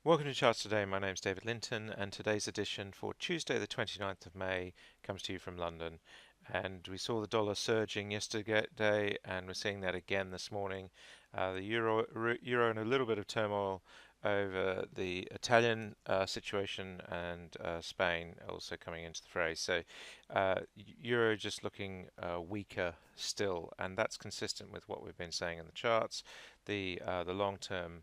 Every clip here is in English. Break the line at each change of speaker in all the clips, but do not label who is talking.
Welcome to Charts Today. My name's David Linton, and today's edition for Tuesday, the 29th of May, comes to you from London. And we saw the dollar surging yesterday, and we're seeing that again this morning. The euro in a little bit of turmoil over the Italian situation, and Spain also coming into the fray. So, euro just looking weaker still, and that's consistent with what we've been saying in the charts. The long-term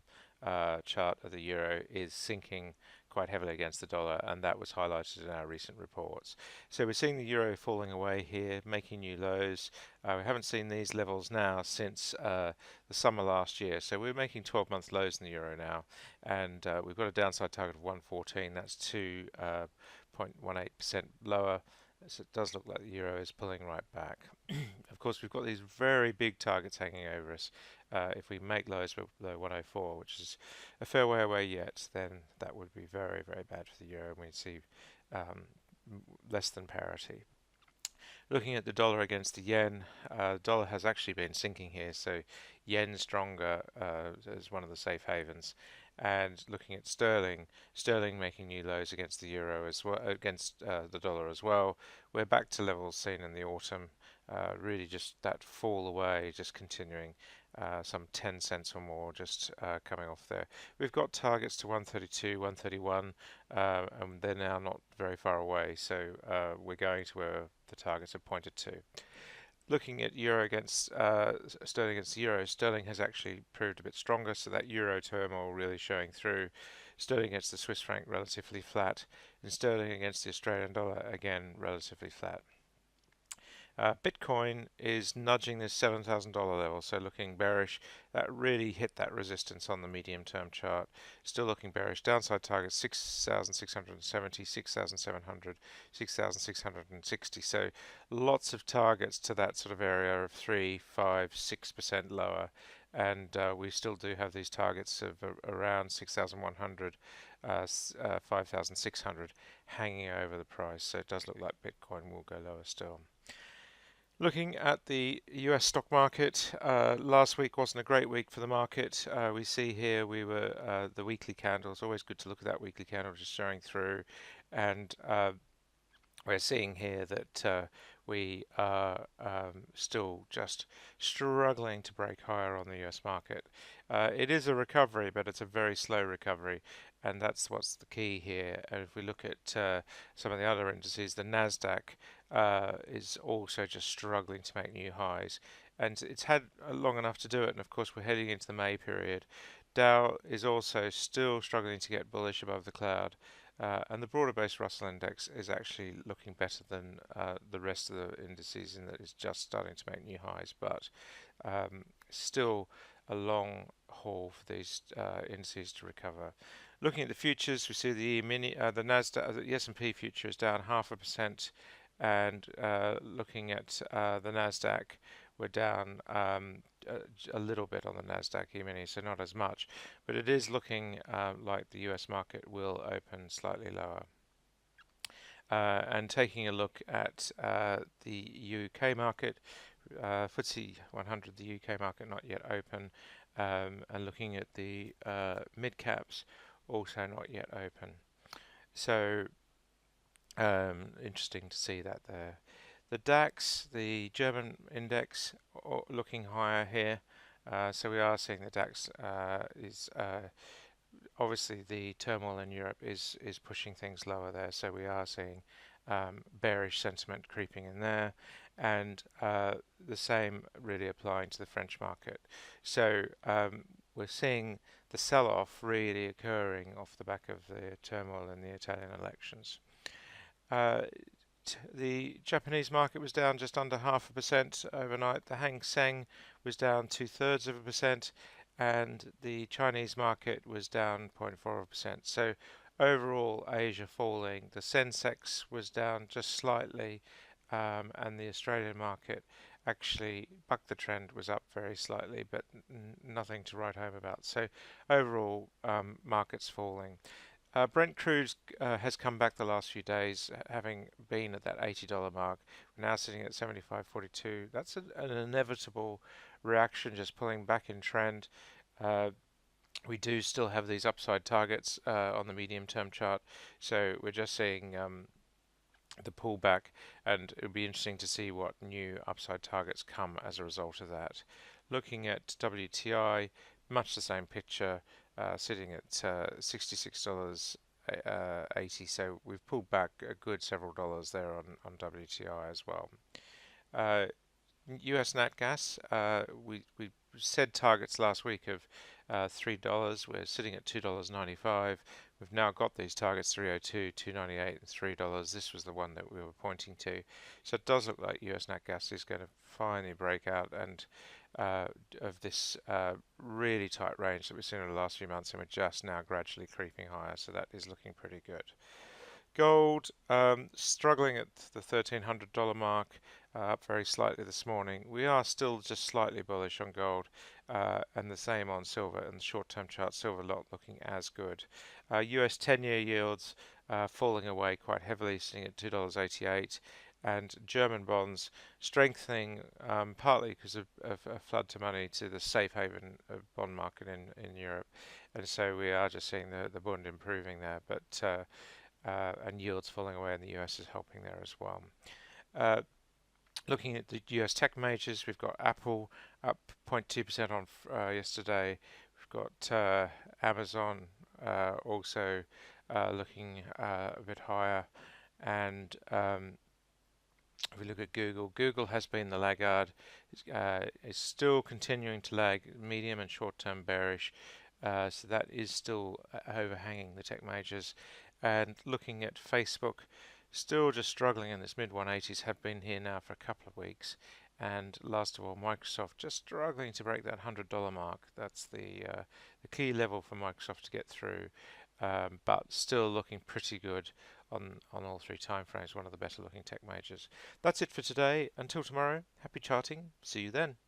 chart of the euro is sinking quite heavily against the dollar, and that was highlighted in our recent reports. So we're seeing the euro falling away here, making new lows. We haven't seen these levels now since the summer last year, so we're making 12-month lows in the euro now, and we've got a downside target of 114. That's 2.18% lower. So it does look like the euro is pulling right back. Of course, we've got these very big targets hanging over us. If we make lows below 104, which is a fair way away yet, then that would be very, very bad for the euro, and we'd see um, less than parity. Looking at the dollar against the yen, the dollar has actually been sinking here, so yen stronger as one of the safe havens. And looking at sterling, sterling making new lows against the euro as well, against the dollar as well. We're back to levels seen in the autumn. Really, just that fall away, just continuing. Some 10 cents or more just coming off there. We've got targets to 132, 131, and they're now not very far away, so we're going to where the targets are pointed to. Looking at euro against sterling against the euro, sterling has actually proved a bit stronger, so that euro turmoil really showing through. Sterling against the Swiss franc relatively flat, and sterling against the Australian dollar again relatively flat. Bitcoin is nudging this $7,000 level, so looking bearish. That really hit that resistance on the medium-term chart. Still looking bearish. Downside target 6,670, 6,700, 6,660. So lots of targets to that sort of area of 3, 5, 6% lower. And we still do have these targets of around 6,100, 5,600 hanging over the price. So it does look like Bitcoin will go lower still. Looking at the US stock market, last week wasn't a great week for the market. We see here the weekly candles, always good to look at that weekly candle just showing through. And we're seeing here that we are still just struggling to break higher on the US market. It is a recovery, but it's a very slow recovery, and that's what's the key here. And if we look at some of the other indices, the Nasdaq is also just struggling to make new highs, and it's had long enough to do it. And of course, we're heading into the May period. Dow is also still struggling to get bullish above the cloud. And the broader based Russell index is actually looking better than the rest of the indices in that it's just starting to make new highs, but still a long haul for these indices to recover. Looking at the futures, we see the Nasdaq, the S&P future is down 0.5%, and looking at the Nasdaq, we're down a little bit on the Nasdaq E-mini, so not as much, but it is looking like the US market will open slightly lower. And taking a look at the UK market, FTSE 100, the UK market not yet open, and looking at the mid caps, also not yet open. So interesting to see that there. The DAX, the German index, looking higher here. So we are seeing the DAX is obviously the turmoil in Europe is pushing things lower there. So we are seeing bearish sentiment creeping in there, and the same really applying to the French market. So we're seeing the sell-off really occurring off the back of the turmoil in the Italian elections. The Japanese market was down just under 0.5% overnight. The Hang Seng was down 2/3%, and the Chinese market was down 0.4%. So overall, Asia falling. The Sensex was down just slightly, and the Australian market actually bucked the trend, was up very slightly, but nothing to write home about. So overall, markets falling. Brent Crude has come back the last few days, having been at that $80 mark. We're now sitting at 75.42. That's an inevitable reaction, just pulling back in trend. We do still have these upside targets on the medium-term chart, so we're just seeing the pullback, and it'll be interesting to see what new upside targets come as a result of that. Looking at WTI, much the same picture, sitting at $66.80, so we've pulled back a good several dollars there on WTI as well. US natgas, we said targets last week of $3. We're sitting at $2.95. We've now got these targets 302, 298, and $3. This was the one that we were pointing to. So it does look like US natgas is going to finally break out and of this really tight range that we've seen over the last few months, and we're just now gradually creeping higher. So that is looking pretty good. Gold struggling at the $1,300 mark, up very slightly this morning. We are still just slightly bullish on gold, and the same on silver. And the short-term chart, silver not looking as good. US 10-year yields falling away quite heavily, sitting at $2.88, and German bonds strengthening partly because of a flood to money to the safe haven bond market in Europe, and so we are just seeing the bond improving there, but and yields falling away in the US is helping there as well. Looking at the US tech majors, we've got Apple up 0.2% on yesterday. We've got Amazon also looking a bit higher, and if we look at Google, Google has been the laggard. It's still continuing to lag, medium and short-term bearish. So that is still overhanging the tech majors. And looking at Facebook, still just struggling in this mid 180s, have been here now for a couple of weeks. And last of all, Microsoft just struggling to break that $100 mark. That's the key level for Microsoft to get through, but still looking pretty good on all three timeframes. One of the better looking tech majors. That's it for today. Until tomorrow, happy charting. See you then.